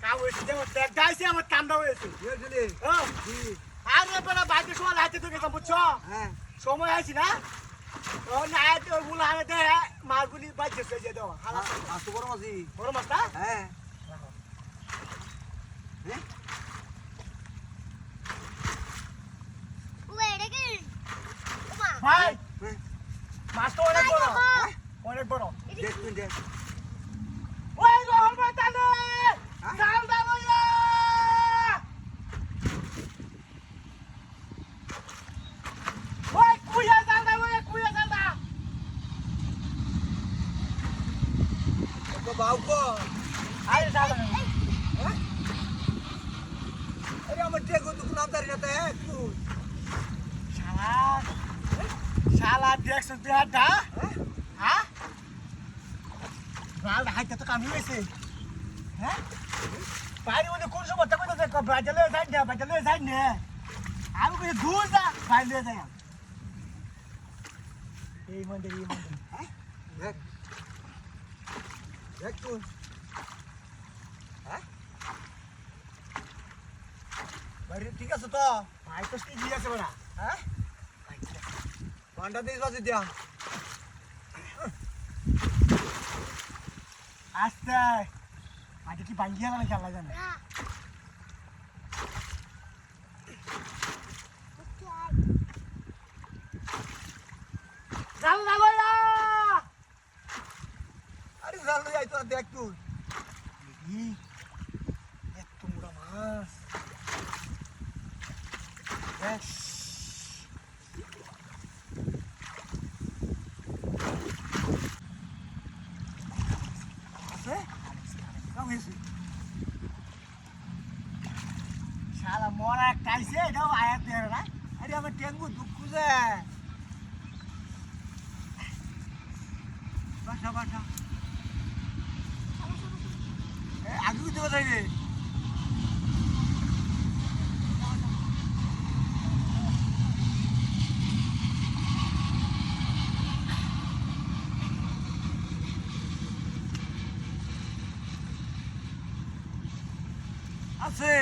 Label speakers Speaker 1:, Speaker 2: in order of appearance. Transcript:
Speaker 1: কাম হয়েছে যেমন গাইছে আমার কামটা হয়েছে
Speaker 2: বুঝলি
Speaker 1: আরে বেড়া বাইকে সময় লাইতে তো গেলাম বুঝছো
Speaker 2: হ্যাঁ
Speaker 1: সময় আইছি না ও না তো বলে আমি দে মাছগুলি বাইছে যে দাও হালা
Speaker 2: আজ তো বড় মাছি
Speaker 1: বড় মাছটা
Speaker 2: হ্যাঁ হ্যাঁ
Speaker 1: ভাই মাছ তো অনেক বড় অনেক বড়
Speaker 2: দেখ তুই দেখ
Speaker 1: ওই রহল বাতালে জাল দাও ইয়া ওই কুইয়া জাল দাও ওই কুইয়া জাল দাও
Speaker 2: তো বাউকো
Speaker 1: আরে জাল দাও
Speaker 2: আরে আমার টেকো তো নাম দাঁড়িয়ে না একটু
Speaker 1: শালা শালা দেখছ দেহাটা হ্যাঁ জাল হাইতে তো কামি হইছে হ্যাঁ বাইরে ওদের কোন সময় তখন তো বাজালে যাই না আমি কই দূর যা বাইরে যাই এই মন্দির
Speaker 2: দেখ দেখ তুই হ্যাঁ বাইরে ঠিক আছে তো
Speaker 1: ভাই তো স্টিক দিয়ে আছে বড়া
Speaker 2: হ্যাঁ পান্ডা দিস বাজে দিয়া
Speaker 1: আস্তে আজ কি ভাঙ্গিয়া না খেলা জানে জাল লাগোয়া
Speaker 2: আরে জাল যাই তো দেখ তুই
Speaker 1: ই এত মোটা মাছ
Speaker 2: দেখ
Speaker 1: আছে
Speaker 2: কাম হয়েছে
Speaker 1: শালা মরা একটা আইছে এটাও আয়াত দেয় না
Speaker 2: আরে আমার টেঙ্গু দুঃখ যে বাসা বাসা আগে দিতে কোথায় রে আছে